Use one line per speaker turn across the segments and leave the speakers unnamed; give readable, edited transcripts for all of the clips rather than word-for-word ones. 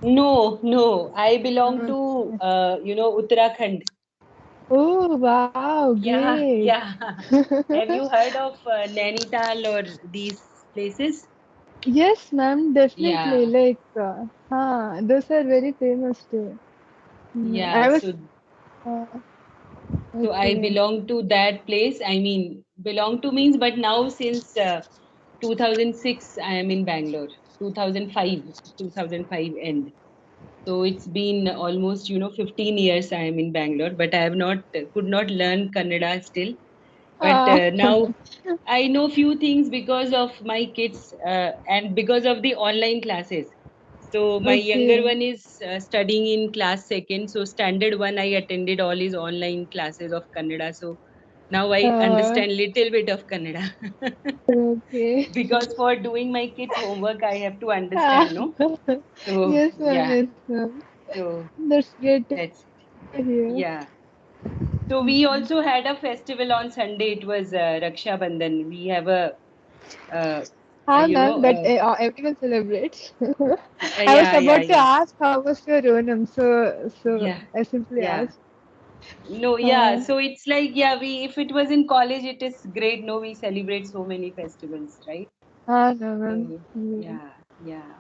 No. I belong to, Uttarakhand.
Oh, wow,
Yeah,
great.
yeah. Have you heard of Nainital or these places?
Yes, ma'am, definitely.
Yeah,
Like, those are very famous too.
yeah.
I was,
So
uh,
so I
okay.
belong to that place. I mean, belong to means, but now since 2006, I am in Bangalore. 2005, 2005 end. So it's been almost, 15 years I am in Bangalore, but I have not could not learn Kannada still. But
Ah,
now I know few things because of my kids and because of the online classes. So my younger
okay.
one is studying in class second. So standard one, I attended all his online classes of Kannada. So now I
Uh,
understand little bit of Kannada.
okay.
Because for doing my kids' homework, I have to
Ah,
understand, no? So
yes, ma'am,
yeah,
yes, ma'am.
so
That's great to
that's
hear.
yeah. So we also had a festival on Sunday. It was Raksha Bandhan. We have uh,
Ah,
you know,
ma'am, that everyone celebrates. I was
yeah,
about to
yeah,
ask how was your Onam, so
yeah,
I simply
yeah.
asked.
No, yeah.
Uh,
So it's like, yeah, we if it was in college, it is great. No, we celebrate so many festivals, right?
no, ma'am.
So yeah, yeah.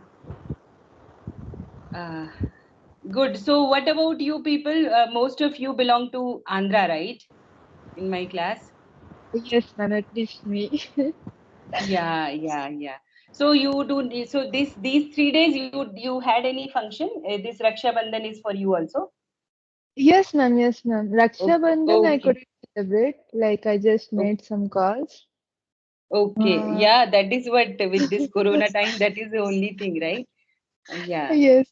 Uh, Good. So what about you people? Most of you belong to Andhra, right? In my class.
Yes, ma'am, at least me.
Yeah. So you do so these 3 days you had any function? This Raksha Bandhan is for you also.
Yes, ma'am, yes, ma'am. Raksha Bandhan, I
Okay.
couldn't celebrate. Like, I just
o-
made some calls.
Okay.
Uh,
Yeah, that is what with this Corona time, that is the only thing, right? Yeah.
yes.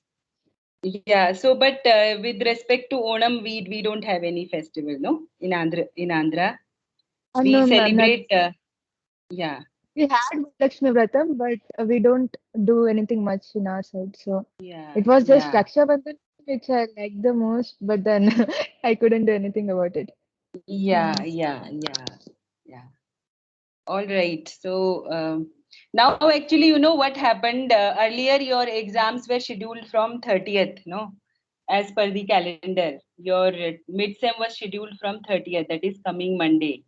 Yeah. So, but with respect to Onam, we don't have any festival, no? In Andhra, we
No, ma'am, not.
celebrate. Yeah.
We had Lakshmi Vratam, but we don't do anything much in our side. So
Yeah.
it was just
Yeah.
Raksha Bandhan, which I liked the most, but then I couldn't do anything about it.
Yeah. Yeah. Yeah. Yeah. All right. So now, actually, you know what happened? Earlier, your exams were scheduled from 30th, no? As per the calendar. Your mid-sem was scheduled from 30th, that is coming Monday,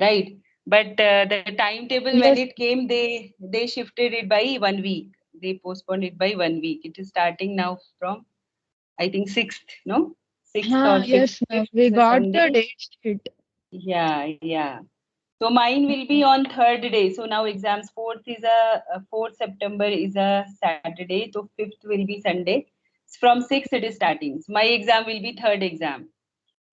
right? But the timetable, when
Yes.
it came, they shifted it by 1 week. They postponed it by 1 week. It is starting now from, I think, 6th, no? 6th or 5th.
Yes, ma'am.
5th
We
is a
got the
Sunday.
date sheet.
Yeah. So mine will be on third day. So now exams fourth September is a Saturday. So fifth will be Sunday. From sixth it is starting. So my exam will be third exam,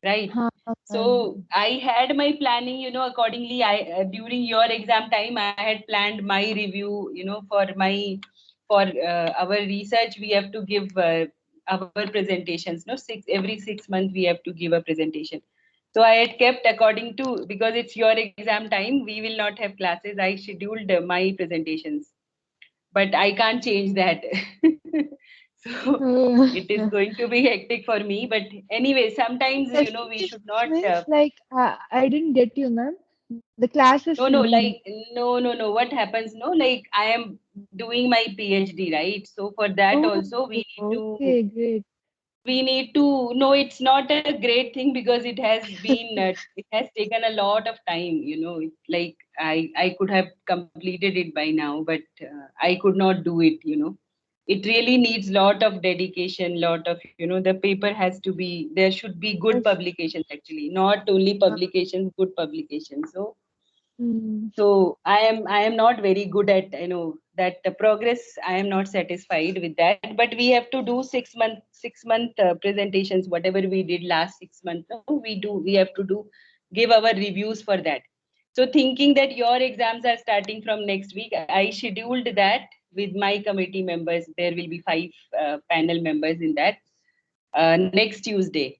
right? So I had my planning, accordingly. I during your exam time, I had planned my review. For our research, we have to give our presentations. No, every 6 months we have to give a presentation. So I had kept according to, because it's your exam time, we will not have classes. I scheduled my presentations, but I can't change that. So it is
Oh.
going to be hectic for me. But anyway, sometimes we
Presentation
should not.
means like I didn't get you, ma'am. The classes
No,
you
no,
mean?
like no. What happens? No, like I am doing my PhD, right? So for that
Oh,
also
okay, great.
we need to no, it's not a great thing because it has taken a lot of time. Like I could have completed it by now, but I could not do it. It really needs lot of dedication, lot of the paper has to be, there should be good
Yes.
publications, actually, not only publications, good publications.
Mm.
So I am not very good at that progress. I am not satisfied with that, but we have to do 6 month presentations, whatever we did last 6 months. No, we have to do, give our reviews for that. So thinking that your exams are starting from next week, I scheduled that with my committee members. There will be 5 panel members in that next Tuesday,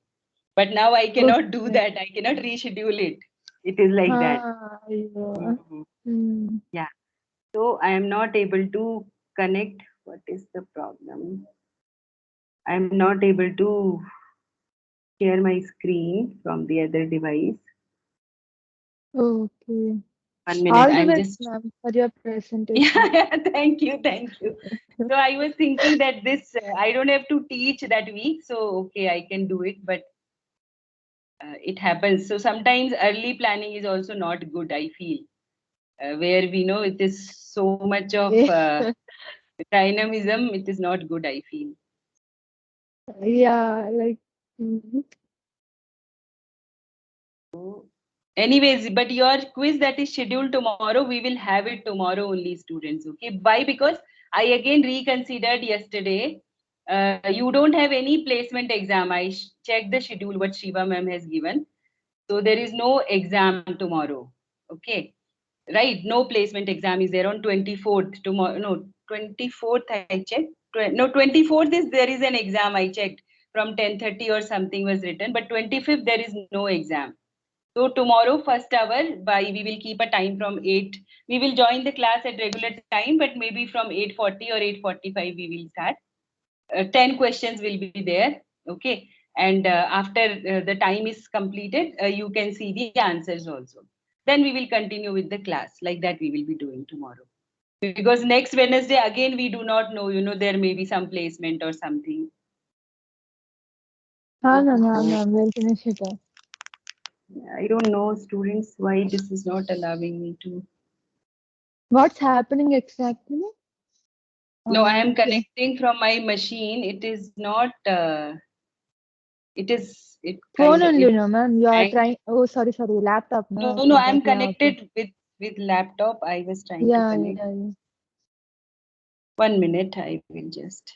but now I cannot do
Okay.
that. I cannot reschedule it. It is like that.
Yeah.
Mhm.
Mm.
Yeah. So I am not able to connect. What is the problem? I am not able to share my screen from the other device.
Okay.
1 minute.
All the
I'm
best,
just.
ma'am, for your
Yeah,
presentation.
yeah, thank you, thank you. So I was thinking that this I don't have to teach that week, so okay, I can do it, but it happens. So sometimes early planning is also not good. I feel where we know it is so much of dynamism. It is not good. I feel.
Yeah, like mhm.
Anyways, but your quiz that is scheduled tomorrow, we will have it tomorrow only, students. Okay. Why? Because I again reconsidered yesterday. You don't have any placement exam. I checked the schedule what Shiva ma'am has given. So there is no exam tomorrow. Okay. Right. No placement exam is there on 24th tomorrow. No, 24th I checked. No, 24th is there is an exam. I checked from 10:30 or something was written, but 25th there is no exam. So tomorrow, first hour, by we will keep a time from 8. We will join the class at regular time, but maybe from 8:40 or 8:45 we will start. 10 questions will be there. Okay. And after the time is completed, you can see the answers also. Then we will continue with the class. Like that we will be doing tomorrow. Because next Wednesday, again, we do not know, there may be some placement or something.
Ma'am,
Oh,
ma'am, we'll finish it up.
I don't know, students, why this is not allowing me to.
What's happening exactly?
No, I am
Okay.
connecting from my machine. It is not. It
Phone
kind of
only,
it.
no, ma'am. You are
Hang.
trying. Oh, sorry, laptop,
No,
no.
no.
Okay,
I am
that, yeah, okay.
connected with laptop. I was trying to
Yeah,
connect.
yeah, yeah.
1 minute. I will just.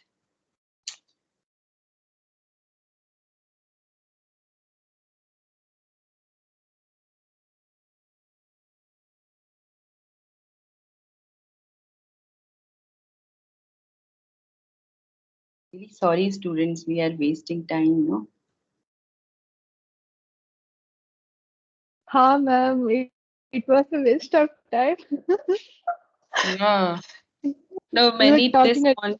Really sorry, students. We are wasting time. No.
Ma'am, it was a waste of time.
Yeah. No,
We were
many
talking
this
at
on.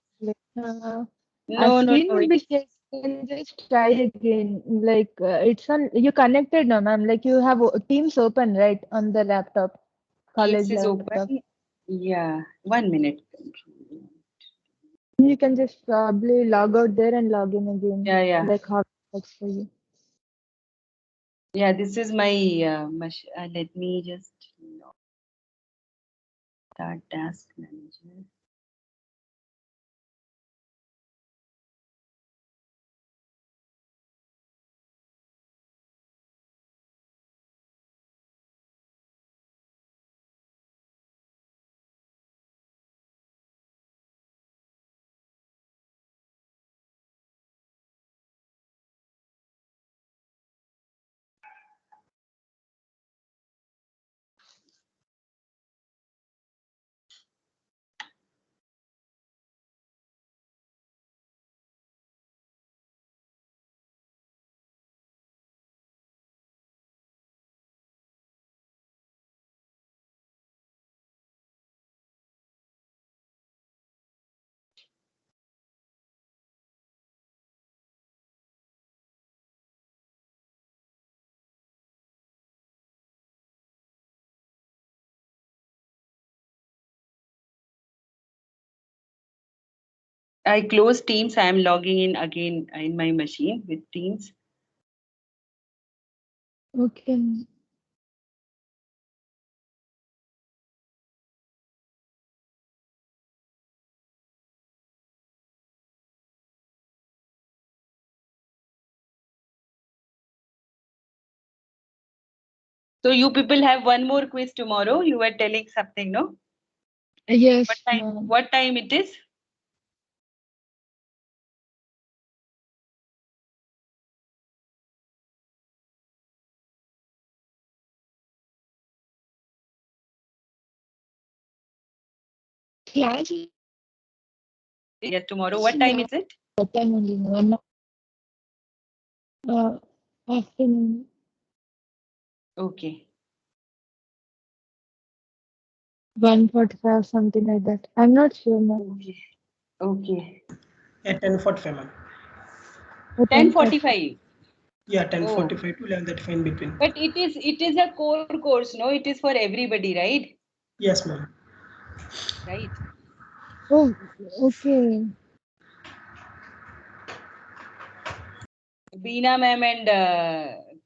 our
No, no,
screen
no.
will be shared. You can just try again. Like it's on. You connected, no, ma'am. Like you have Teams open, right, on the laptop,
Teams
college
is
laptop.
open. Yeah. 1 minute.
You can just probably log out there and log in again,
Yeah, yeah.
like how it works for you.
Yeah. This is my. Let me just start task manager. I close Teams. I am logging in again in my machine with Teams.
Okay.
So you people have one more quiz tomorrow. You were telling something, no? What
Yes,
time?
ma'am.
What time it is?
Class
Yes, tomorrow.
is
What
in
time
the
is it?
time only, no. Uh, Afternoon,
Okay.
1:45, something like that. I'm not sure, ma'am.
Okay. Okay.
At 10:45, ma'am.
At 10:40.
10:45.
Yeah,
Oh,
10:45 to 11:35 in between.
but it is a core course, no? It is for everybody, right?
Yes, ma'am.
Right.
Oh, okay.
Beena ma'am and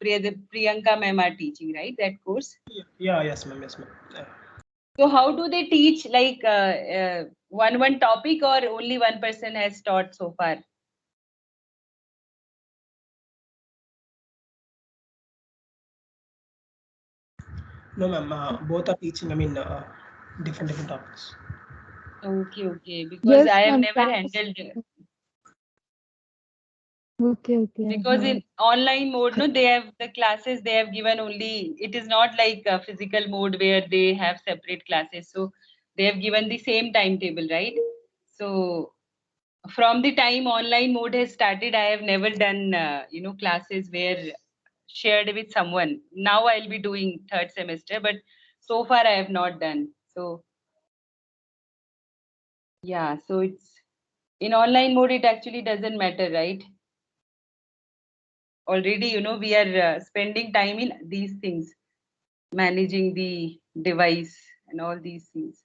Priyanka ma'am are teaching, right? That course.
Yeah, yeah, yes, ma'am. Yes, ma'am.
So how do they teach? Like one topic, or only one person has taught so far?
No, ma'am. Both are teaching. I mean, different topics.
Okay, okay. Because
Yes,
I have
ma'am.
never
Class.
handled.
Okay, okay.
Because in online mode, no, they have the classes they have given only. It is not like a physical mode where they have separate classes. So they have given the same timetable, right? So from the time online mode has started, I have never done classes where shared with someone. Now I'll be doing third semester, but so far I have not done. So yeah, so it's in online mode. It actually doesn't matter, right? Already, we are spending time in these things, managing the device and all these things.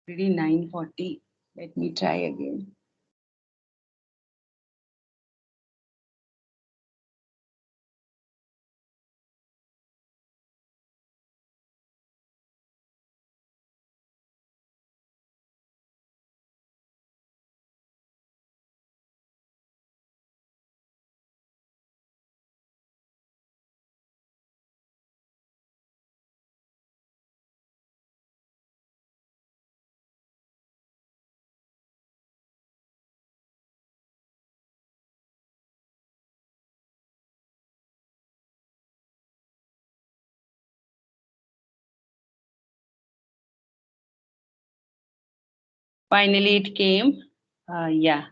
Already 9:40. Let me try again. Finally, it came. Yeah.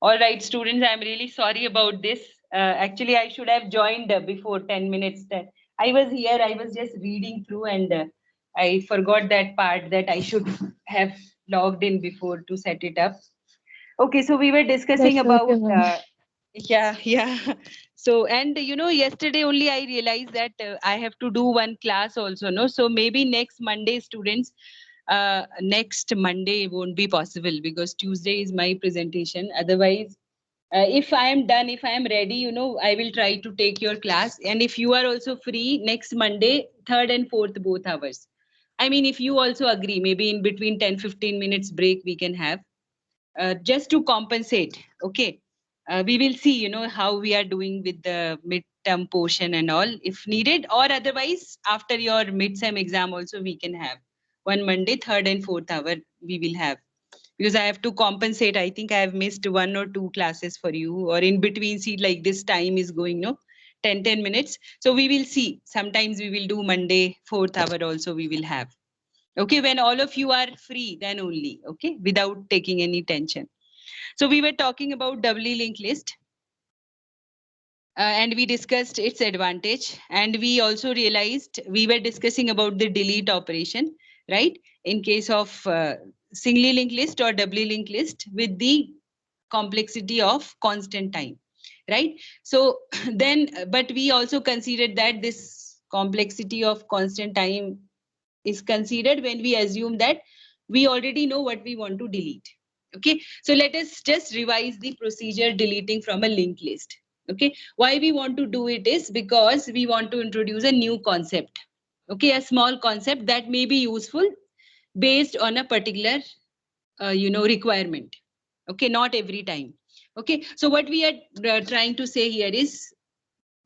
All right, students, I'm really sorry about this. Actually, I should have joined before 10 minutes. I was here, I was just reading through, and I forgot that part that I should have logged in before to set it up. Okay, so we were discussing
That's okay,
about
ma'am.
yeah, yeah. So, and yesterday only I realized that I have to do one class also, no? So maybe next Monday, students, next Monday won't be possible because Tuesday is my presentation. Otherwise, if I am done, if I am ready, I will try to take your class. And if you are also free next Monday, third and fourth, both hours. I mean, if you also agree, maybe in between 10-15 minutes break we can have just to compensate. Okay. We will see, how we are doing with the midterm portion and all, if needed, or otherwise, after your midterm exam, also we can have one Monday, third and fourth hour, we will have. Because I have to compensate. I think I have missed one or two classes for you, or in between, see, like this time is going, no, 10 minutes. So we will see. Sometimes we will do Monday, fourth hour also we will have. Okay, when all of you are free, then only, okay, without taking any tension. So we were talking about doubly linked list, and we discussed its advantage, and we also realized we were discussing about the delete operation, right? In case of singly linked list or doubly linked list with the complexity of constant time, right? So then, but we also considered that this complexity of constant time is considered when we assume that we already know what we want to delete. Okay, so let us just revise the procedure deleting from a linked list. Okay, why we want to do it is because we want to introduce a new concept. Okay, a small concept that may be useful based on a particular requirement. Okay, not every time. Okay, so what we are trying to say here is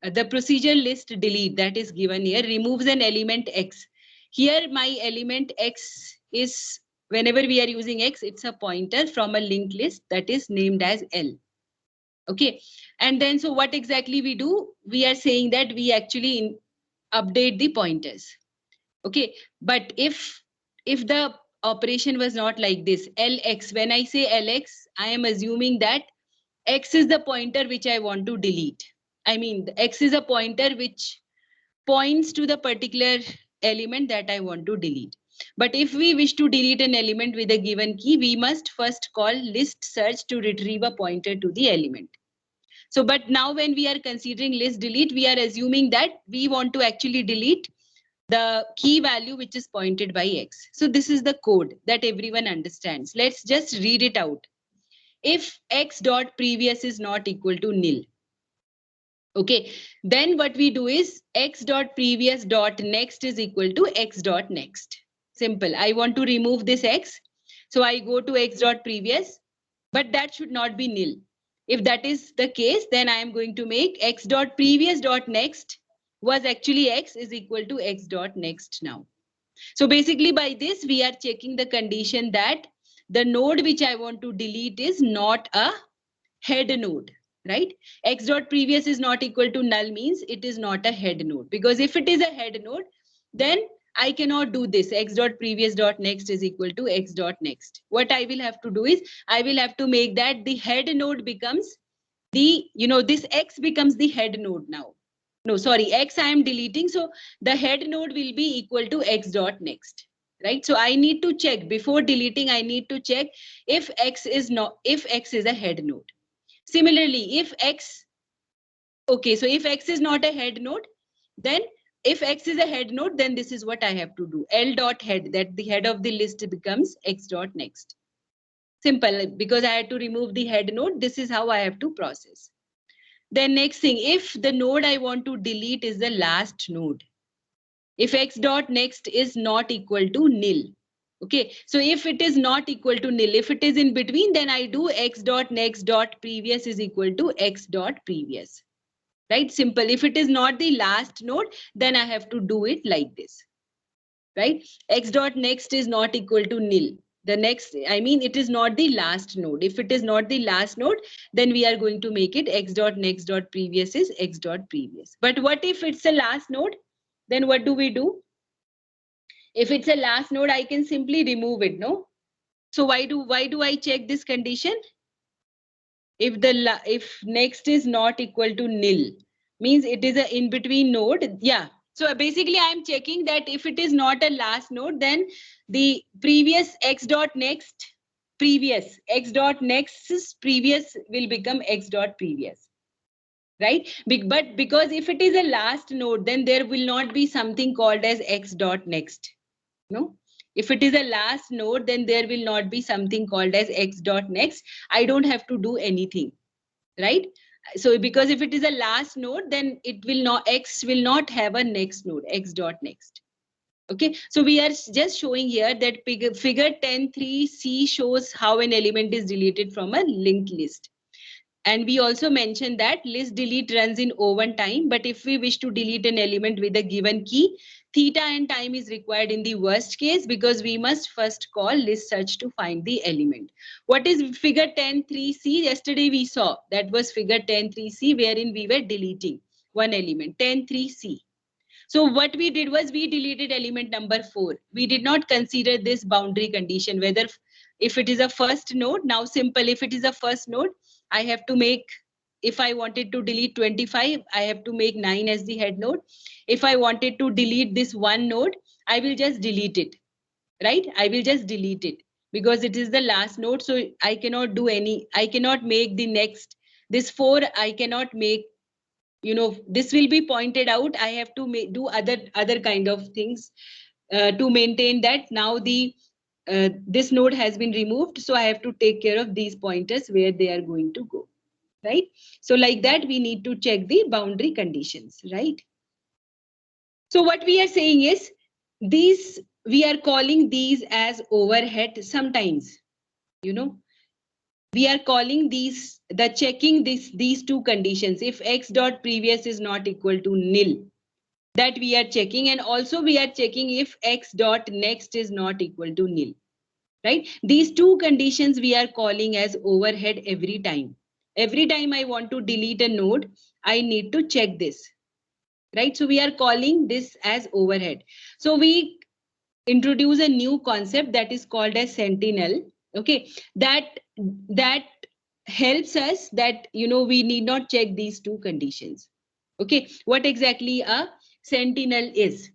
the procedure list delete that is given here removes an element X. Here my element X is, whenever we are using X, it's a pointer from a linked list that is named as L. Okay, and then so what exactly we do? We are saying that we actually update the pointers. Okay, but if the operation was not like this, LX, when I say LX, I am assuming that X is the pointer which I want to delete. I mean, the X is a pointer which points to the particular element that I want to delete. But if we wish to delete an element with a given key, we must first call list search to retrieve a pointer to the element. So, but now when we are considering list delete, we are assuming that we want to actually delete the key value which is pointed by X. So this is the code that everyone understands. Let's just read it out. If X dot previous is not equal to nil. Okay, then what we do is X dot previous dot next is equal to X dot next. Simple. I want to remove this X. So I go to X dot previous, but that should not be nil. If that is the case, then I am going to make X dot previous dot next was actually X is equal to X dot next now. So basically by this, we are checking the condition that the node which I want to delete is not a head node, right? X dot previous is not equal to null means it is not a head node, because if it is a head node, then I cannot do this. X dot previous dot next is equal to X dot next. What I will have to do is I will have to make that the head node becomes the, this X becomes the head node now. No, sorry, X I am deleting. So the head node will be equal to X dot next, right? So I need to check before deleting. I need to check if X is a head node. Similarly, if X is not a head node, then if X is a head node, then this is what I have to do. L dot head, that the head of the list becomes X dot next. Simple, because I had to remove the head node. This is how I have to process. Then next thing, if the node I want to delete is the last node, if X dot next is not equal to nil. Okay, so if it is not equal to nil, if it is in between, then I do X dot next dot previous is equal to X dot previous. Right? Simple. If it is not the last node, then I have to do it like this. Right? X dot next is not equal to nil. The next, I mean, it is not the last node. If it is not the last node, then we are going to make it X dot next dot previous is X dot previous. But what if it's a last node? Then what do we do? If it's a last node, I can simply remove it, no? So why do I check this condition? If next is not equal to nil, means it is a in between node. Yeah. So basically I am checking that if it is not a last node, then the previous X dot next previous X dot next's previous will become X dot previous. Right? But because if it is a last node, then there will not be something called as X dot next. No? If it is a last node, then there will not be something called as X dot next. I don't have to do anything, right? So because if it is a last node, then it will not, X will not have a next node, X dot next. Okay, so we are just showing here that figure 10.3c shows how an element is deleted from a linked list. And we also mentioned that list delete runs in O1 time, but if we wish to delete an element with a given key, theta and time is required in the worst case, because we must first call list search to find the element. What is figure 10.3c? Yesterday we saw that was figure 10.3c, wherein we were deleting one element, 10.3c. So what we did was we deleted element number 4. We did not consider this boundary condition, whether if it is a first node. Now simple, if it is a first node, I have to make, if I wanted to delete 25, I have to make 9 as the head node. If I wanted to delete this one node, I will just delete it, right? I will just delete it because it is the last node. So I cannot do any, I cannot make the next, this 4, I cannot make, this will be pointed out. I have to do other kind of things to maintain that now this node has been removed. So I have to take care of these pointers where they are going to go, right? So like that, we need to check the boundary conditions, right? So what we are saying is these, we are calling these as overhead sometimes, we are calling these, the checking these two conditions. If X dot previous is not equal to nil, that we are checking, and also we are checking if X dot next is not equal to nil, right? These two conditions we are calling as overhead every time. Every time I want to delete a node, I need to check this, right? So we are calling this as overhead. So we introduce a new concept that is called as Sentinel. Okay, that helps us that we need not check these two conditions. Okay, what exactly a Sentinel is.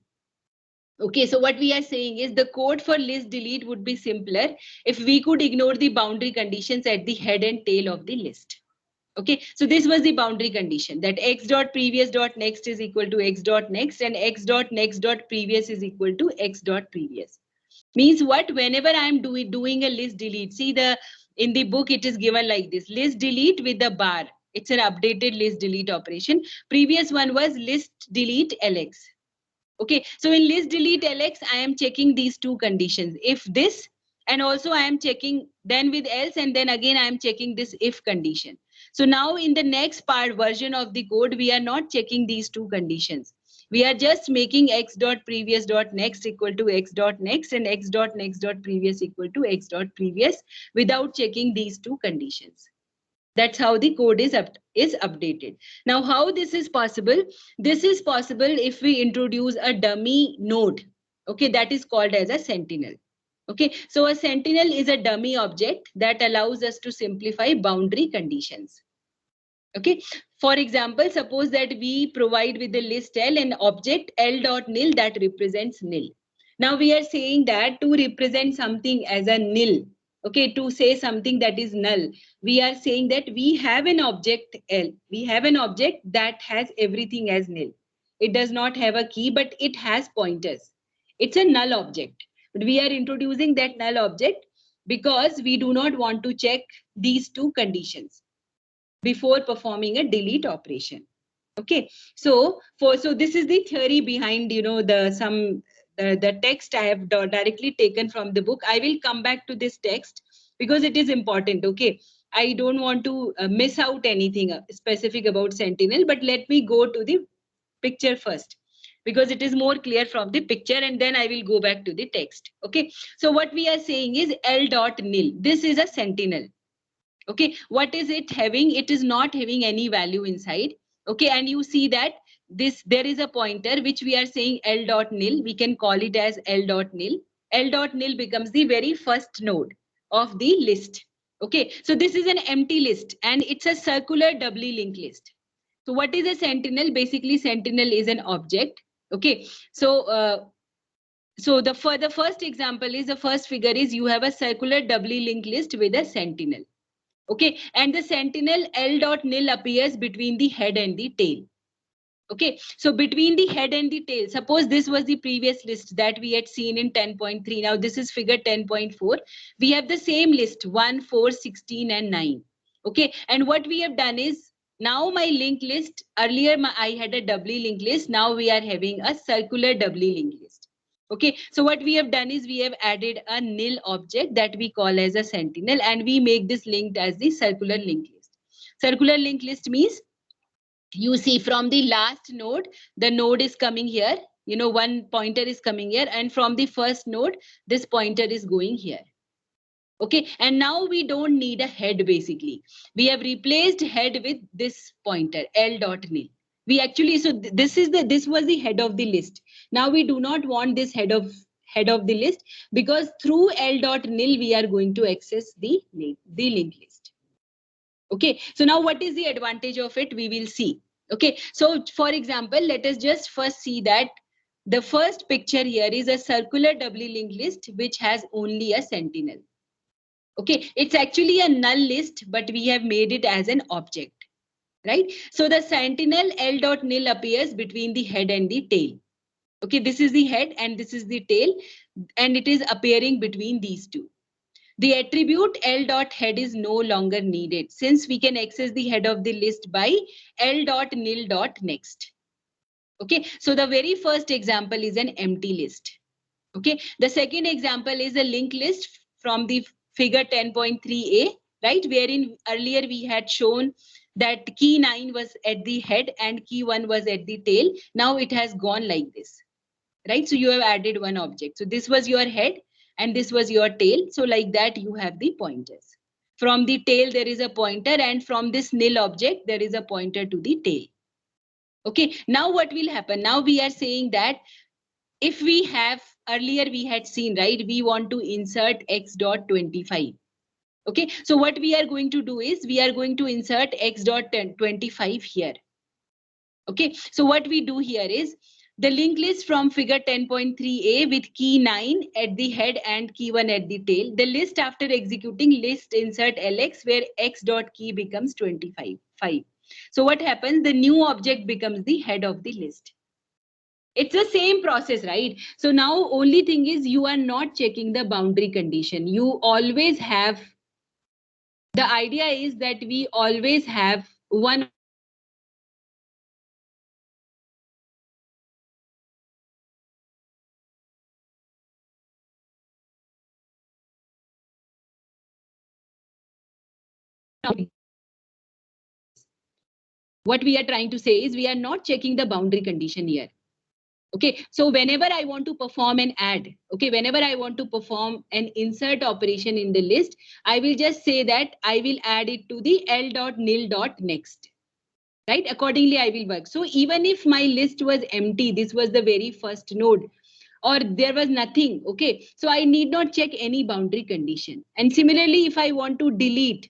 Okay, so what we are saying is the code for list delete would be simpler if we could ignore the boundary conditions at the head and tail of the list. Okay, so this was the boundary condition that x dot previous dot next is equal to x dot next and x dot next dot previous is equal to x dot previous. Means what? Whenever I am doing a list delete, see in the book it is given like this: list delete with the bar. It's an updated list delete operation. Previous one was list delete lx. Okay, so in list delete lx, I am checking these two conditions, if this, and also I am checking then with else, and then again I am checking this if condition. So now in the next part version of the code, we are not checking these two conditions. We are just making x dot previous dot next equal to x dot next and x dot next dot previous equal to x dot previous without checking these two conditions. That's how the code is updated. Now, how this is possible? This is possible if we introduce a dummy node. Okay, that is called as a Sentinel. Okay, so a Sentinel is a dummy object that allows us to simplify boundary conditions. Okay, for example, suppose that we provide with the list L an object L dot nil that represents nil. Now we are saying that to represent something as a nil, okay, to say something that is null, we are saying that we have an object L. We have an object that has everything as nil. It does not have a key, but it has pointers. It's a null object. But we are introducing that null object because we do not want to check these two conditions before performing a delete operation. Okay, so this is the theory behind the text I have directly taken from the book. I will come back to this text because it is important. Okay, I don't want to miss out anything specific about Sentinel, but let me go to the picture first because it is more clear from the picture, and then I will go back to the text. Okay, so what we are saying is L dot nil. This is a Sentinel. Okay, what is it having? It is not having any value inside. Okay, and you see that there is a pointer which we are saying L dot nil. We can call it as L dot nil. L dot nil becomes the very first node of the list. Okay, so this is an empty list and it's a circular doubly linked list. So what is a Sentinel? Basically, Sentinel is an object. Okay, so for the first example is the first figure is you have a circular doubly linked list with a Sentinel. Okay, and the Sentinel L dot nil appears between the head and the tail. Okay, so between the head and the tail, suppose this was the previous list that we had seen in 10.3. Now this is figure 10.4. We have the same list 1, 4, 16 and 9. Okay, and what we have done is now my linked list, earlier I had a doubly linked list. Now we are having a circular doubly linked list. Okay, so what we have done is we have added a nil object that we call as a Sentinel, and we make this linked as the circular linked list. Circular linked list means you see from the last node, the node is coming here, one pointer is coming here, and from the first node, this pointer is going here. Okay, and now we don't need a head. Basically, we have replaced head with this pointer L dot nil. We actually, so this was the head of the list. Now we do not want this head of the list because through L dot nil we are going to access the linked list. Okay, so now what is the advantage of it? We will see. Okay, so for example, let us just first see that the first picture here is a circular doubly linked list which has only a Sentinel. Okay, it's actually a null list, but we have made it as an object, right? So the Sentinel L dot nil appears between the head and the tail. Okay, this is the head and this is the tail, and it is appearing between these two. The attribute L dot head is no longer needed since we can access the head of the list by L dot nil dot next. Okay, so the very first example is an empty list. Okay, the second example is a linked list from the figure 10.3a, right? Wherein earlier we had shown that key 9 was at the head and key 1 was at the tail. Now it has gone like this, right? So you have added one object. So this was your head and this was your tail. So like that you have the pointers. From the tail there is a pointer, and from this nil object there is a pointer to the tail. Okay, now what will happen? Now we are saying that if we have, earlier we had seen, right, we want to insert x dot 25. Okay, so what we are going to do is we are going to insert x dot 25 here. Okay, so what we do here is the linked list from figure 10.3a with key 9 at the head and key 1 at the tail. The list after executing list insert lx where x dot key becomes 25. 5. So what happens? The new object becomes the head of the list. It's the same process, right? So now only thing is you are not checking the boundary condition. You always have, the idea is that we always have one what we are trying to say is we are not checking the boundary condition here. Okay, so whenever I want to perform an add, okay, whenever I want to perform an insert operation in the list, I will just say that I will add it to the l.nil.next. Right? Accordingly, I will work. So even if my list was empty, this was the very first node, or there was nothing, okay, so I need not check any boundary condition. And similarly, if I want to delete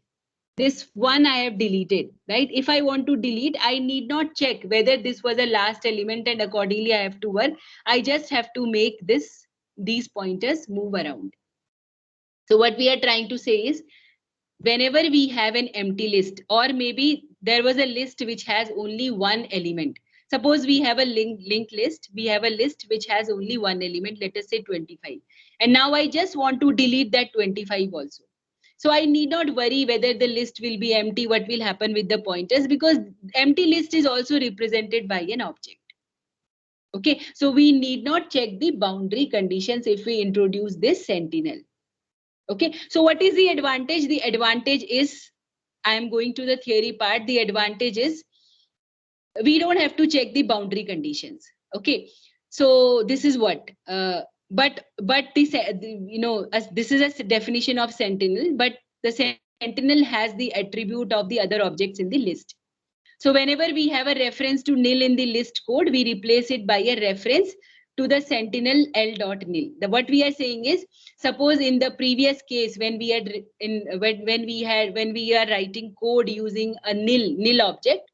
this one I have deleted, right? If I want to delete, I need not check whether this was a last element and accordingly I have to work. I just have to make these pointers move around. So what we are trying to say is whenever we have an empty list, or maybe there was a list which has only one element. Suppose we have a linked list, we have a list which has only one element, let us say 25. And now I just want to delete that 25 also. So I need not worry whether the list will be empty, what will happen with the pointers, because empty list is also represented by an object. Okay, so we need not check the boundary conditions if we introduce this Sentinel. Okay, so what is the advantage? The advantage is, I am going to the theory part. The advantage is we don't have to check the boundary conditions. Okay, so this is what, but this, as this is a definition of Sentinel, but the Sentinel has the attribute of the other objects in the list. So whenever we have a reference to nil in the list code, we replace it by a reference to the Sentinel l.nil. What we are saying is, suppose in the previous case when we had when we are writing code using a nil object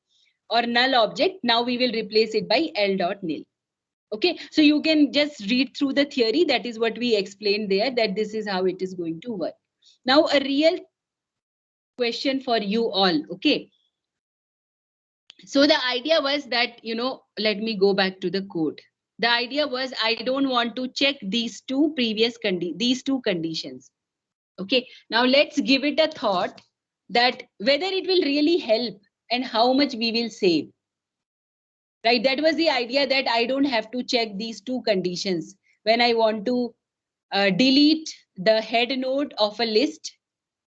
or null object, now we will replace it by l.nil. Okay, so you can just read through the theory. That is what we explained there, that this is how it is going to work. Now a real question for you all. Okay, so the idea was that, let me go back to the code. The idea was I don't want to check these two conditions. Okay, now let's give it a thought that whether it will really help and how much we will save. Right, that was the idea, that I don't have to check these two conditions when I want to delete the head node of a list,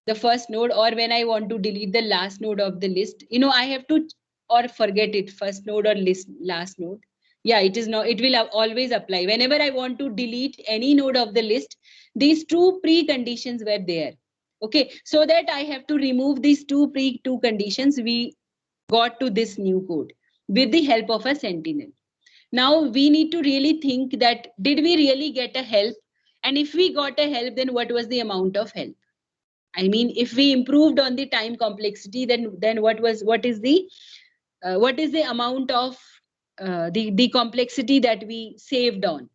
the first node, or when I want to delete the last node of the list. I have to, or forget it, first node or last node. Yeah, it is not, it will always apply. Whenever I want to delete any node of the list, these two preconditions were there. Okay, so that I have to remove these two conditions, we got to this new code with the help of a Sentinel. Now we need to really think that did we really get a help? And if we got a help, then what was the amount of help? I mean, if we improved on the time complexity, then what is the amount of the complexity that we saved on?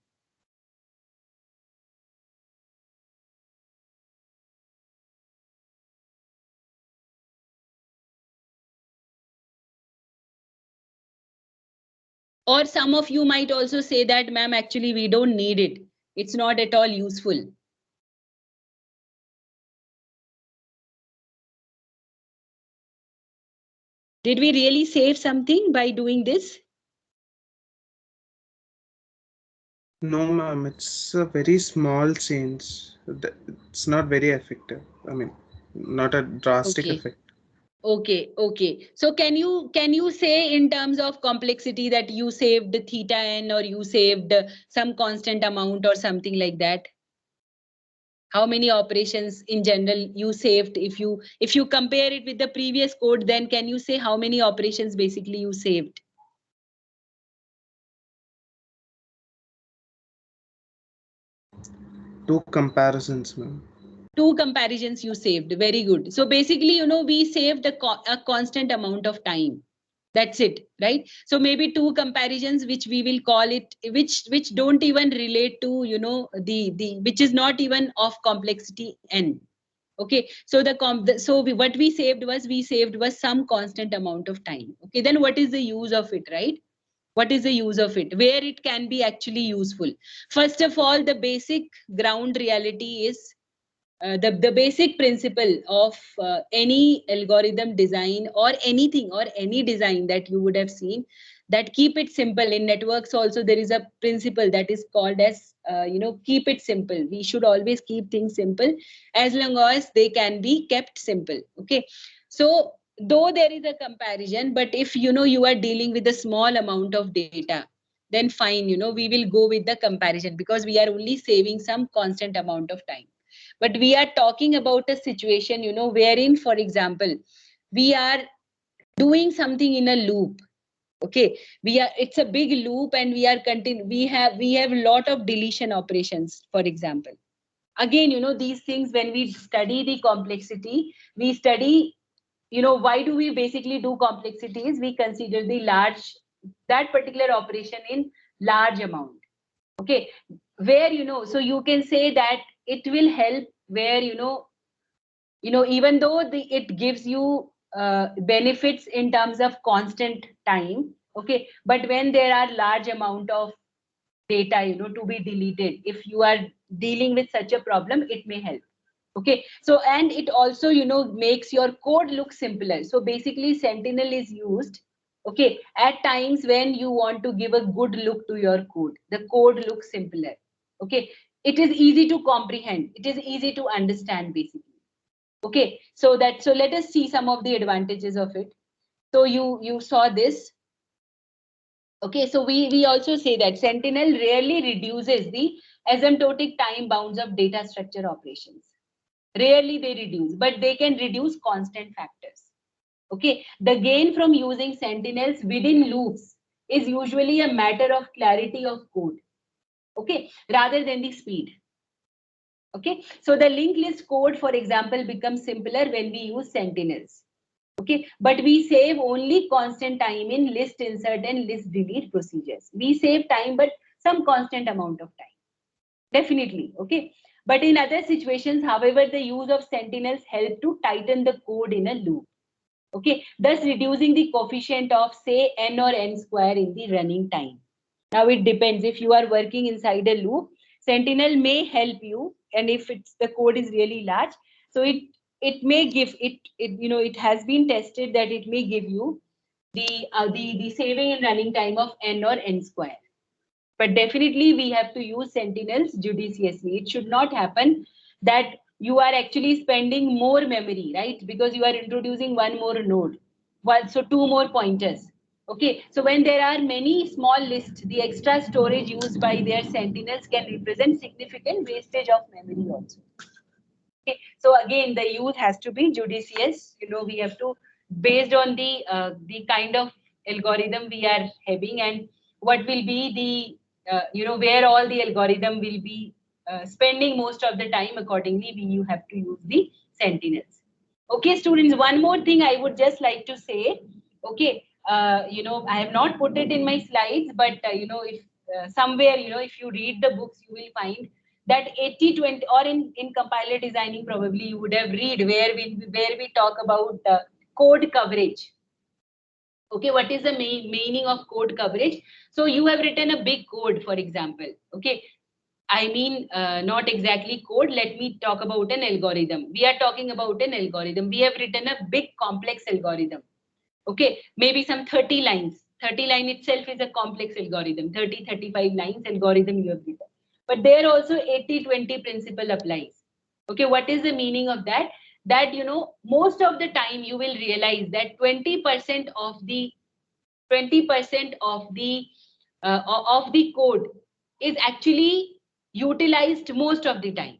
Or some of you might also say that, ma'am, actually we don't need it. It's not at all useful. Did we really save something by doing this?
No, ma'am, it's a very small change. It's not very effective. I mean, not a drastic effect.
Okay. So can you say in terms of complexity that you saved theta n, or you saved some constant amount or something like that? How many operations in general you saved? If you compare it with the previous code, then can you say how many operations basically you saved?
Two comparisons, ma'am.
Two comparisons you saved. Very good. So basically, we saved a constant amount of time. That's it, right? So maybe two comparisons which we will call it, which don't even relate to, you know, the which is not even of complexity n. Okay, so what we saved was some constant amount of time. Okay, then what is the use of it, right? What is the use of it? Where it can be actually useful? First of all, the basic ground reality is the basic principle of any algorithm design or anything or any design that you would have seen, that keep it simple. In networks also there is a principle that is called as keep it simple. We should always keep things simple as long as they can be kept simple. Okay, so though there is a comparison, but if you are dealing with a small amount of data, then fine, we will go with the comparison because we are only saving some constant amount of time. But we are talking about a situation, wherein, for example, we are doing something in a loop. Okay, it's a big loop and we have a lot of deletion operations, for example. Again, these things, when we study the complexity, we study, why do we basically do complexities? We consider that particular operation in large amount. Okay, where, so you can say that it will help where, even though it gives you benefits in terms of constant time. Okay, but when there are large amount of data, to be deleted, if you are dealing with such a problem, it may help. Okay, so and it also, makes your code look simpler. So basically Sentinel is used, okay, at times when you want to give a good look to your code. The code looks simpler. Okay, it is easy to comprehend, it is easy to understand, basically. Okay, so let us see some of the advantages of it. So you saw this. Okay, so we also say that Sentinel rarely reduces the asymptotic time bounds of data structure operations. Rarely they reduce, but they can reduce constant factors. Okay, the gain from using Sentinels within loops is usually a matter of clarity of code. Okay, rather than the speed. Okay, so the linked list code, for example, becomes simpler when we use Sentinels. Okay, but we save only constant time in list insert and list delete procedures. We save time, but some constant amount of time. Definitely. Okay, but in other situations, however, the use of Sentinels help to tighten the code in a loop. Okay, thus reducing the coefficient of, say, n or n square in the running time. Now it depends. If you are working inside a loop, Sentinel may help you, and if the code is really large, so it may give it has been tested that it may give you the saving in running time of n or n square. But definitely we have to use Sentinels judiciously. It should not happen that you are actually spending more memory, right? Because you are introducing one more node, so two more pointers. Okay, so when there are many small lists, the extra storage used by their Sentinels can represent significant wastage of memory also. Okay, so again, the use has to be judicious. We have to, based on the kind of algorithm we are having and what will be the where all the algorithm will be spending most of the time. Accordingly, you have to use the Sentinels. Okay, students, one more thing I would just like to say. Okay, I have not put it in my slides, but if somewhere, if you read the books, you will find that 80-20, or in compiler designing, probably you would have read where we talk about code coverage. Okay, what is the meaning of code coverage? So you have written a big code, for example. Okay, I mean, not exactly code. Let me talk about an algorithm. We are talking about an algorithm. We have written a big complex algorithm. Okay, maybe some 30 lines. 30 line itself is a complex algorithm. 35 lines algorithm you have written. But there also 80-20 principle applies. Okay, what is the meaning of that? That, most of the time you will realize that 20% of the 20% of the code is actually utilized most of the time.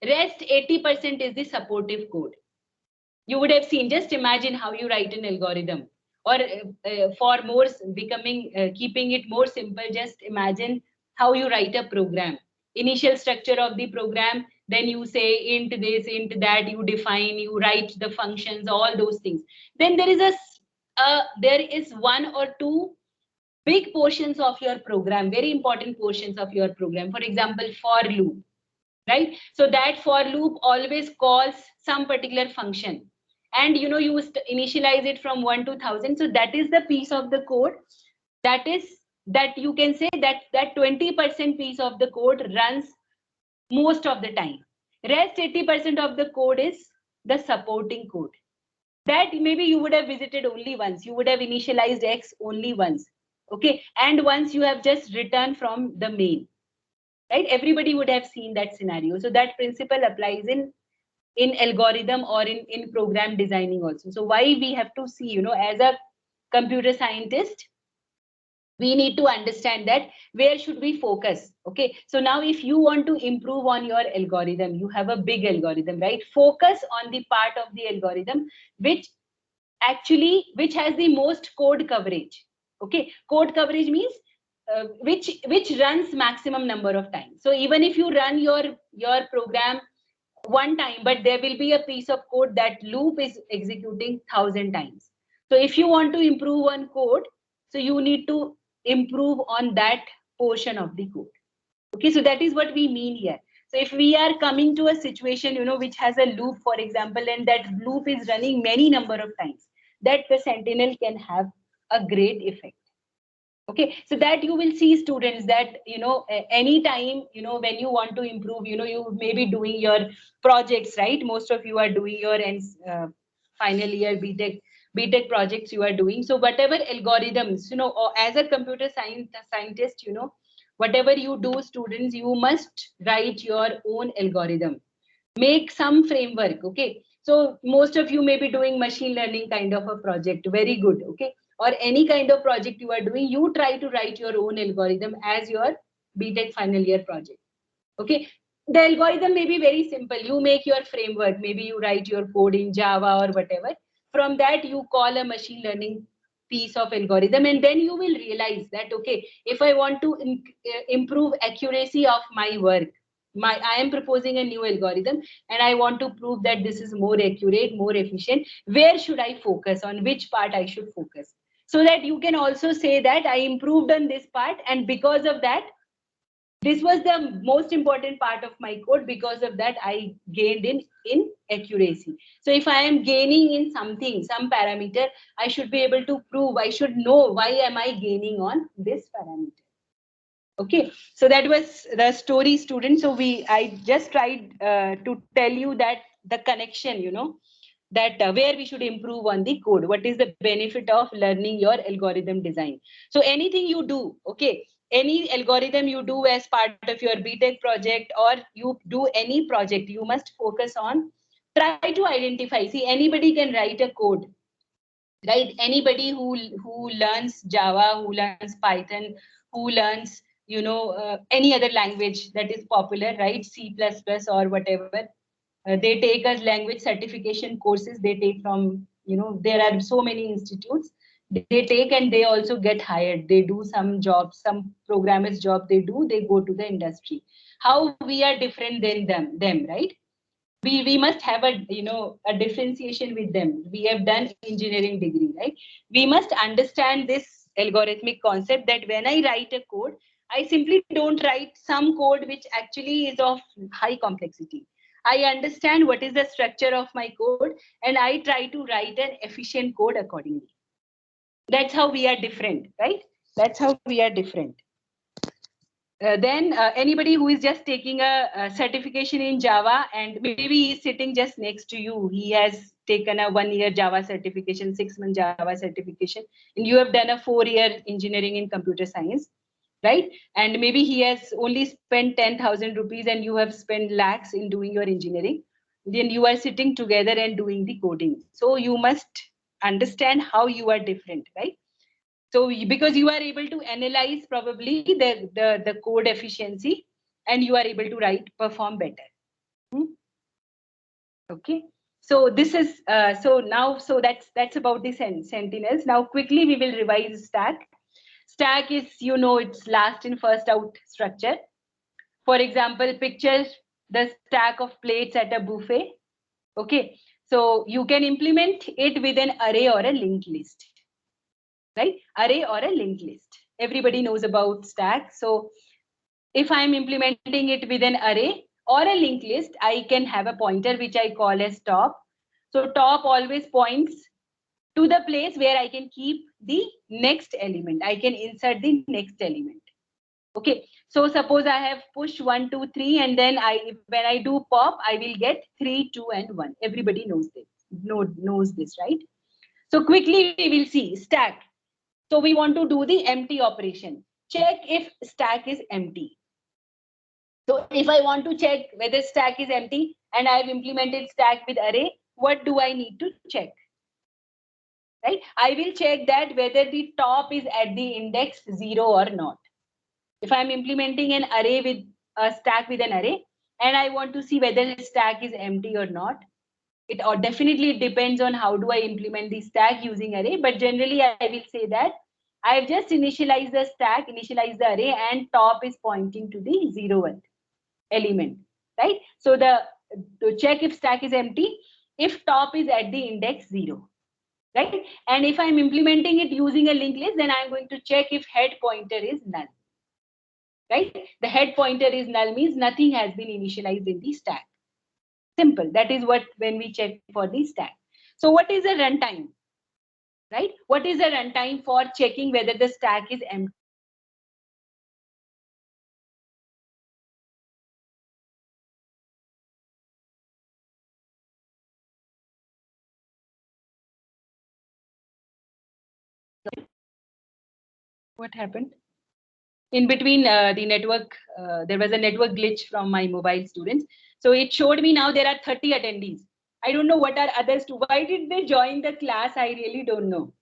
Rest 80% is the supportive code. You would have seen, just imagine how you write an algorithm, or for more keeping it more simple, just imagine how you write a program. Initial structure of the program, then you say int this, int that, you define, you write the functions, all those things. Then there is there is one or two big portions of your program, very important portions of your program. For example, for loop, right? So that for loop always calls some particular function, and you initialize it from 1 to 1000. So that is the piece of the code that you can say that 20% piece of the code runs most of the time. Rest 80% of the code is the supporting code. That maybe you would have visited only once. You would have initialized X only once. Okay. And once you have just returned from the main. Right? Everybody would have seen that scenario. So that principle applies in algorithm or in program designing also. So why we have to see, as a computer scientist, we need to understand that where should we focus. Okay, so now if you want to improve on your algorithm, you have a big algorithm, right? Focus on the part of the algorithm which has the most code coverage. Okay, code coverage means which runs maximum number of times. So even if you run your program one time, but there will be a piece of code that loop is executing 1000 times. So if you want to improve on code, so you need to improve on that portion of the code. Okay, so that is what we mean here. So if we are coming to a situation, which has a loop, for example, and that loop is running many number of times, that the Sentinel can have a great effect. Okay, so that you will see students that, anytime, when you want to improve, you may be doing your projects, right? Most of you are doing your final year BTech projects you are doing. So whatever algorithms, or as a computer scientist, whatever you do, students, you must write your own algorithm. Make some framework. Okay, so most of you may be doing machine learning kind of a project. Very good. Okay, or any kind of project you are doing, you try to write your own algorithm as your BTech final year project. Okay, the algorithm may be very simple. You make your framework, maybe you write your code in Java or whatever. From that, you call a machine learning piece of algorithm, and then you will realize that, okay, if I want to improve accuracy of my work, I am proposing a new algorithm and I want to prove that this is more accurate, more efficient. Where should I focus on? Which part I should focus? So that you can also say that I improved on this part, and because of that, this was the most important part of my code. Because of that, I gained in accuracy. So if I am gaining in something, some parameter, I should be able to prove, I should know why am I gaining on this parameter. Okay, so that was the story, students. So I just tried to tell you that the connection, that where we should improve on the code. What is the benefit of learning your algorithm design? So anything you do, okay, any algorithm you do as part of your BTech project, or you do any project, you must focus on, try to identify. See, anybody can write a code, right? Anybody who learns Java, who learns Python, who learns any other language that is popular, right? C++ or whatever. They take as language certification courses. They take from, there are so many institutes. They take and they also get hired. They do some jobs, some programmers job they do. They go to the industry. How we are different than them, right? We must have a differentiation with them. We have done engineering degree, right? We must understand this algorithmic concept, that when I write a code, I simply don't write some code which actually is of high complexity. I understand what is the structure of my code, and I try to write an efficient code accordingly. That's how we are different, right? That's how we are different. Then anybody who is just taking a certification in Java, and maybe he's sitting just next to you, he has taken a 1-year Java certification, 6-month Java certification, and you have done a 4-year engineering in computer science, right? And maybe he has only spent 10,000 rupees and you have spent lakhs in doing your engineering. Then you are sitting together and doing the coding. So you must understand how you are different, right? So because you are able to analyze probably the code efficiency, and you are able to perform better. Okay. So this is so that's about the sentinels. Now quickly we will revise stack. Stack is, it's last in first out structure. For example, picture the stack of plates at a buffet. Okay. So you can implement it with an array or a linked list. right? Array or a linked list. Everybody knows about stack. So if I'm implementing it with an array or a linked list, I can have a pointer which I call as top. So top always points to the place where I can keep the next element. I can insert the next element. Okay, so suppose I have push 1, 2, 3, and then when I do pop, I will get 3, 2, and 1. Everybody knows this. Knows this, right? So quickly we will see stack. So we want to do the empty operation. Check if stack is empty. So if I want to check whether stack is empty and I've implemented stack with array, what do I need to check? Right? I will check that whether the top is at the index 0 or not. If I'm implementing an array with a stack with an array and I want to see whether the stack is empty or not, it definitely depends on how do I implement the stack using array. But generally, I will say that I've just initialized the stack, initialized the array, and top is pointing to the 0th element, right? So to check if stack is empty, if top is at the index 0, right? And if I'm implementing it using a linked list, then I'm going to check if head pointer is null, right? The head pointer is null means nothing has been initialized in the stack. Simple. That is what when we check for the stack. So what is a runtime, right? What is a runtime for checking whether the stack is empty? What happened? In between the network, there was a network glitch from my mobile students. So it showed me now there are 30 attendees. I don't know what are others to. Why did they join the class? I really don't know.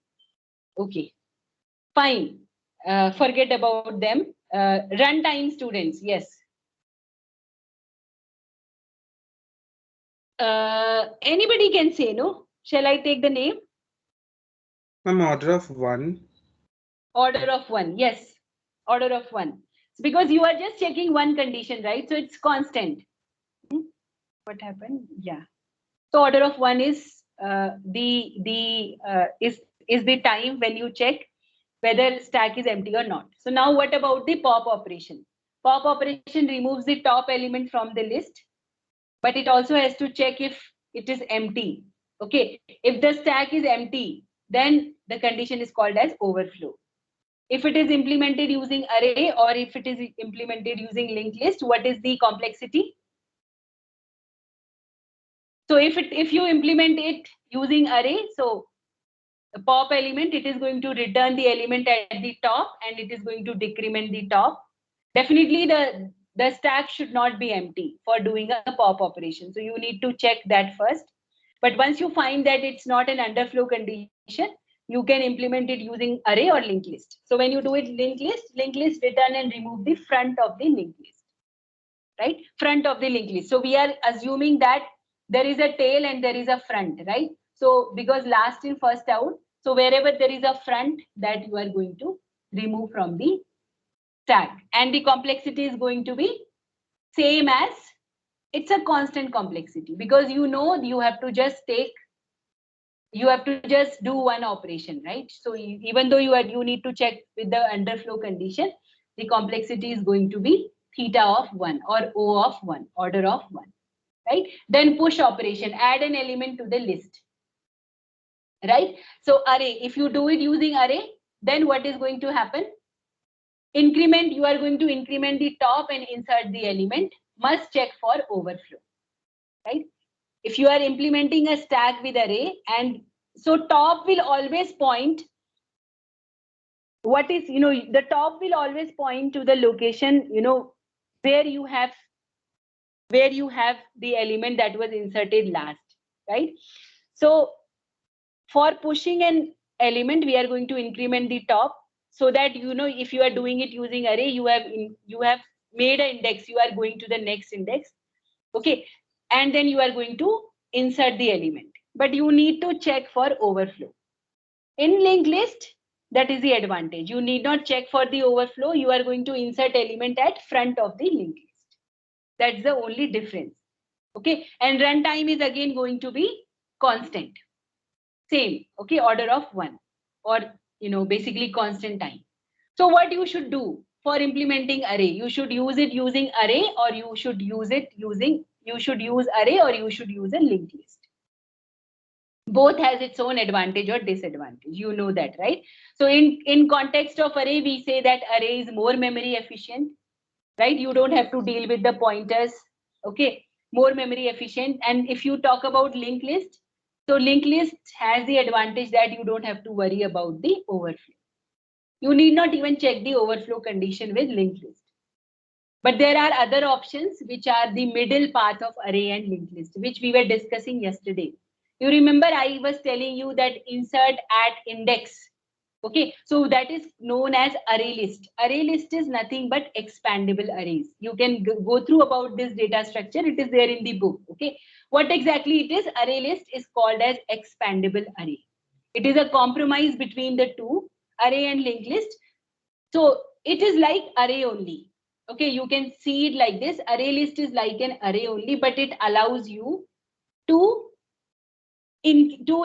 Okay, fine. Forget about them. Runtime students, yes. Anybody can say no. Shall I take the name?
Order of 1.
Order of 1, yes. Order of 1. Because you are just checking one condition, right? So it's constant. What happened? Yeah. So order of 1 is is the time when you check whether stack is empty or not. So now what about the pop operation? Pop operation removes the top element from the list, but it also has to check if it is empty. Okay, if the stack is empty, then the condition is called as overflow. If it is implemented using array or if it is implemented using linked list, what is the complexity? So if you implement it using array, so the pop element, it is going to return the element at the top and it is going to decrement the top. Definitely the stack should not be empty for doing a pop operation. So you need to check that first. But once you find that it's not an underflow condition, you can implement it using array or linked list. So when you do it linked list return and remove the front of the linked list, right? Front of the linked list. So we are assuming that there is a tail and there is a front, right? So because last in first out, so wherever there is a front, that you are going to remove from the stack, and the complexity is going to be same as, it's a constant complexity, because you have to just do one operation, right? So even though you need to check with the underflow condition, the complexity is going to be theta of 1 or O of 1, order of 1, right? Then push operation, add an element to the list, right? So array, if you do it using array, then what is going to happen? Increment, you are going to increment the top and insert the element, must check for overflow, right? If you are implementing a stack with array, and so top will always point, what is, the top will always point to the location, where you have the element that was inserted last, right? So for pushing an element, we are going to increment the top, so that if you are doing it using array, you have made an index, you are going to the next index, okay, and then you are going to insert the element, but you need to check for overflow. In linked list, that is the advantage, you need not check for the overflow, you are going to insert element at front of the linked list. That's the only difference, okay? And runtime is again going to be constant, same, okay, order of 1, or basically constant time. So what you should do for implementing array? You should use it using array, or you should use array, or you should use a linked list. Both has its own advantage or disadvantage. You know that, right? So in context of array, we say that array is more memory efficient, right? You don't have to deal with the pointers. Okay, more memory efficient. And if you talk about linked list, so linked list has the advantage that you don't have to worry about the overflow. You need not even check the overflow condition with linked list. But there are other options which are the middle path of array and linked list, which we were discussing yesterday. You remember I was telling you that insert at index. Okay, so that is known as array list. Array list is nothing but expandable arrays. You can go through about this data structure. It is there in the book. Okay, what exactly it is? Array list is called as expandable array. It is a compromise between the two, array and linked list. So it is like array only. Okay, you can see it like this. Array list is like an array only, but it allows you to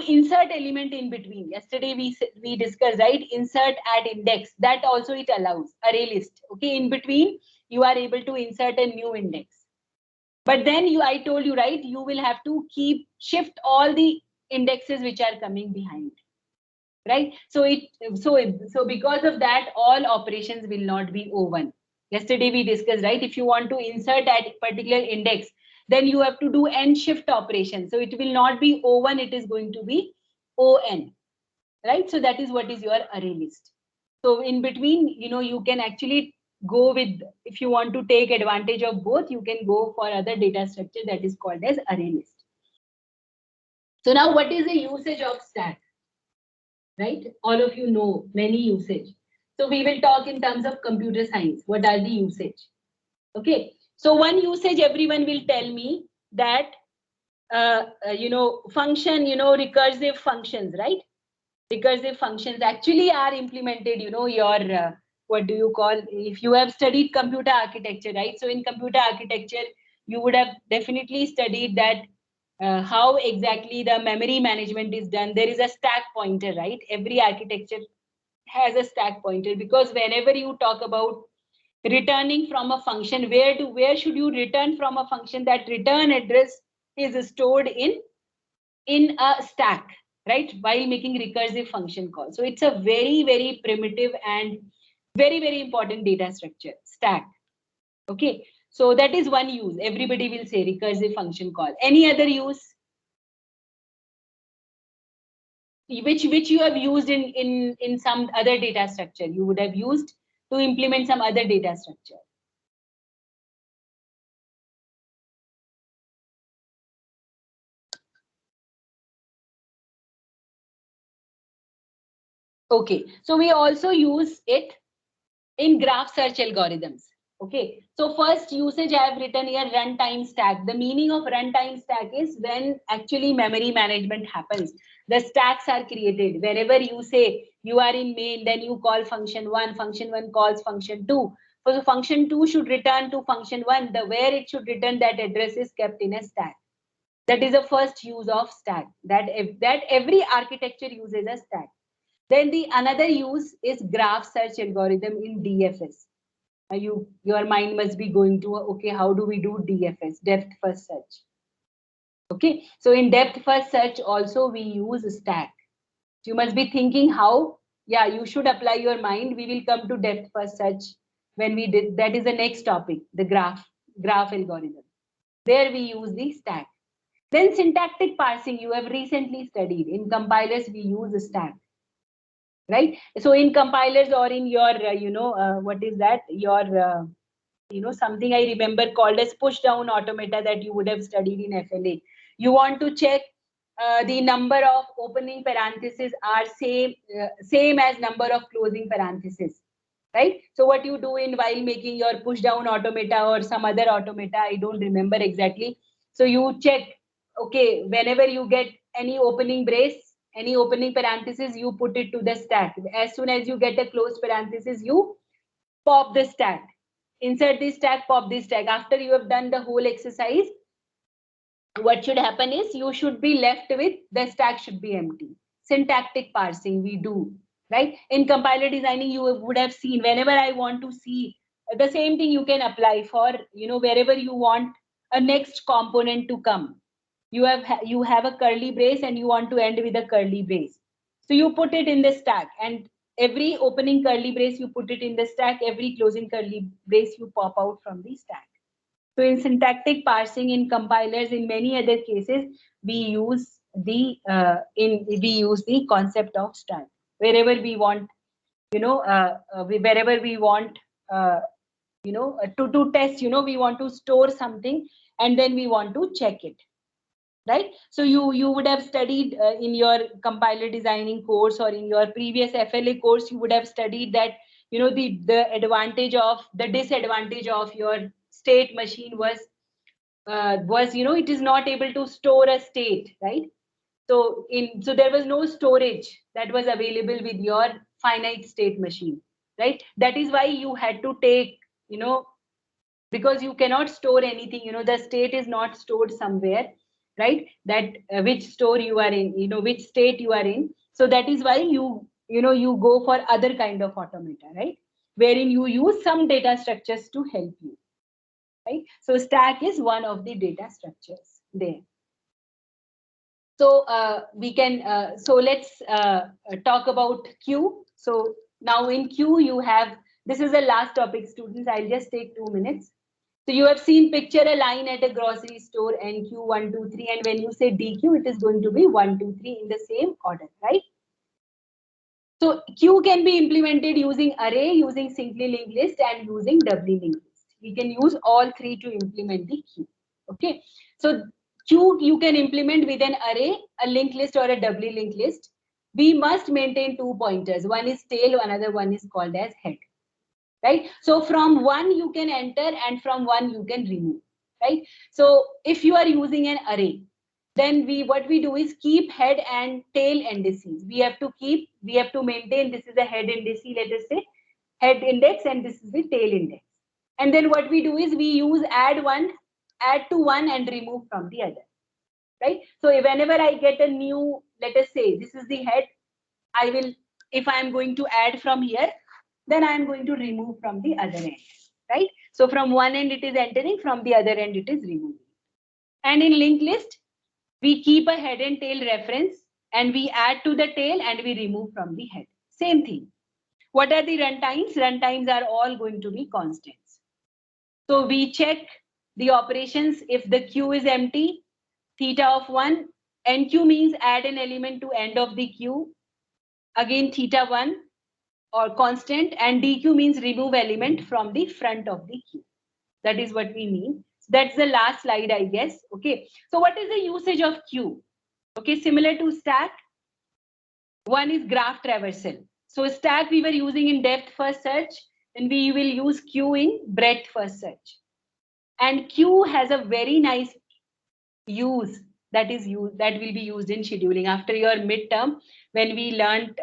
insert element in between. Yesterday we discussed, right? Insert at index. That also it allows. Array list. Okay, in between you are able to insert a new index. But then I told you, right? You will have to shift all the indexes which are coming behind. Right? So because of that, all operations will not be O1. Yesterday we discussed, right? If you want to insert that particular index, then you have to do n shift operation. So it will not be O1, it is going to be On. Right? So that is what is your array list. So in between, you can actually go with, if you want to take advantage of both, you can go for other data structure that is called as array list. So now what is the usage of stack? Right? All of you know many usage. So we will talk in terms of computer science. What are the usage? Okay. So one usage, everyone will tell me that, function, recursive functions, right? Recursive functions actually are implemented, your, what do you call, if you have studied computer architecture, right? So in computer architecture, you would have definitely studied that how exactly the memory management is done. There is a stack pointer, right? Every architecture has a stack pointer, because whenever you talk about returning from a function, where should you return from a function? That return address is stored in a stack, right? While making recursive function calls. So it's a very, very primitive and very, very important data structure, stack. Okay. So that is one use. Everybody will say recursive function call. Any other use? Which you have used in some other data structure, you would have used to implement some other data structure. Okay, so we also use it in graph search algorithms. Okay, so first usage I have written here, runtime stack. The meaning of runtime stack is when actually memory management happens. The stacks are created. Wherever you say you are in main, then you call function 1 calls function 2. So function 2 should return to function 1. Where it should return, that address is kept in a stack. That is the first use of stack. That every architecture uses a stack. Then the another use is graph search algorithm in DFS. Your mind must be going to, okay, how do we do DFS, depth first search? Okay, so in depth first search also we use stack. So you must be thinking how, yeah, you should apply your mind. We will come to depth first search when we did, that is the next topic, the graph algorithm. There we use the stack. Then syntactic parsing, you have recently studied. In compilers, we use a stack. Right? So in compilers or in your, what is that? Your, something I remember called as push down automata that you would have studied in FLA. You want to check the number of opening parentheses are same as number of closing parentheses. Right? So what you do while making your push down automata or some other automata, I don't remember exactly. So you check, okay, whenever you get any opening brace, any opening parenthesis, you put it to the stack. As soon as you get a closed parenthesis, you pop the stack. Insert the stack, pop the stack. After you have done the whole exercise, what should happen is you should be left with the stack should be empty. Syntactic parsing we do, right? In compiler designing, you would have seen whenever I want to see the same thing, you can apply for, wherever you want a next component to come. You have a curly brace and you want to end with a curly brace. So you put it in the stack, and every opening curly brace, you put it in the stack. Every closing curly brace, you pop out from the stack. So in syntactic parsing, in compilers, in many other cases, we use the concept of stack. Wherever we want, wherever we want, to test, we want to store something and then we want to check it, right? So you would have studied in your compiler designing course or in your previous FLA course, you would have studied that, the disadvantage of your state machine was, it is not able to store a state, right? So there was no storage that was available with your finite state machine, right? That is why you had to take, because you cannot store anything, the state is not stored somewhere, right? That which store you are in, which state you are in. So that is why you go for other kind of automata, right? Wherein you use some data structures to help you, right? So stack is one of the data structures there. So let's talk about queue. So now in queue you have, this is the last topic, students. I'll just take 2 minutes. So you have seen picture a line at a grocery store and queue 1, 2, 3, and when you say DQ, it is going to be 1, 2, 3 in the same order, right? So queue can be implemented using array, using singly linked list, and using doubly linked list. We can use all three to implement the queue. Okay. So queue you can implement with an array, a linked list, or a doubly linked list. We must maintain 2 pointers. One is tail, another one is called as head. Right? So from one you can enter and from one you can remove. Right? So if you are using an array, then what we do is keep head and tail indices. We have to maintain, this is a head index, let us say head index, and this is the tail index. And then what we do is we use add to one and remove from the other. Right? So whenever I get a new, let us say this is the head, if I am going to add from here, then I am going to remove from the other end. Right? So from one end it is entering, from the other end it is removing. And in linked list, we keep a head and tail reference and we add to the tail and we remove from the head. Same thing. What are the runtimes? Runtimes are all going to be constants. So we check the operations. If the queue is empty, theta of 1, NQ means add an element to end of the queue. Again, theta 1 or constant, and DQ means remove element from the front of the queue. That is what we mean. That's the last slide, I guess. Okay. So what is the usage of queue? Okay, similar to stack. One is graph traversal. So stack we were using in depth first search, and we will use queue in breadth first search. And queue has a very nice use that will be used in scheduling. After your midterm, when we learned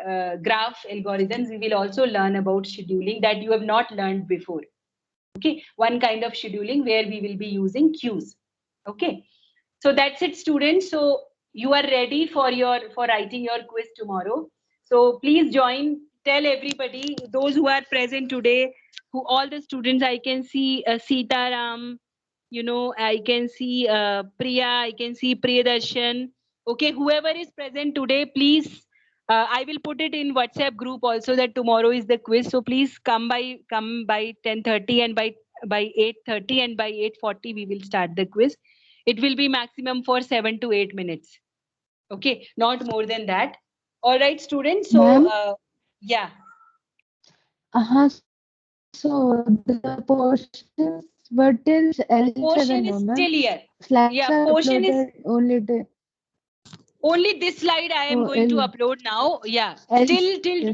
graph algorithms, we will also learn about scheduling that you have not learned before. Okay, one kind of scheduling where we will be using queues. Okay, so that's it, students. So you are ready for writing your quiz tomorrow. So please join. Tell everybody, those who are present today, all the students. I can see Sitaram. I can see Priya. I can see Priyadarshan. Okay, whoever is present today, please. I will put it in WhatsApp group also that tomorrow is the quiz. So please come by 10:30 and by 8:30 and by 8:40 we will start the quiz. It will be maximum for 7 to 8 minutes. Okay, not more than that. All right, students. So yeah.
So the portions were till L7,
Portion
no,
is
ma'am?
still here.
Slides
Yeah,
are
portion is
uploaded only the
only this slide I am going to upload now. Yeah, till today.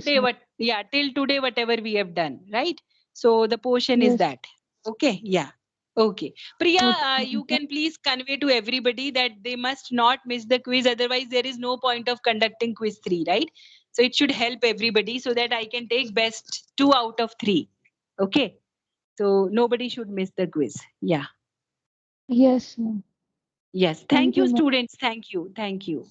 Till today, whatever we have done, right? So the portion is that. Okay, yeah. Okay. Priya, you can please convey to everybody that they must not miss the quiz. Otherwise, there is no point of conducting quiz 3, right? So it should help everybody so that I can take best 2 out of 3. Okay. So nobody should miss the quiz. Yeah.
Yes, ma'am.
Yes. Thank you, students. Thank you. Thank you.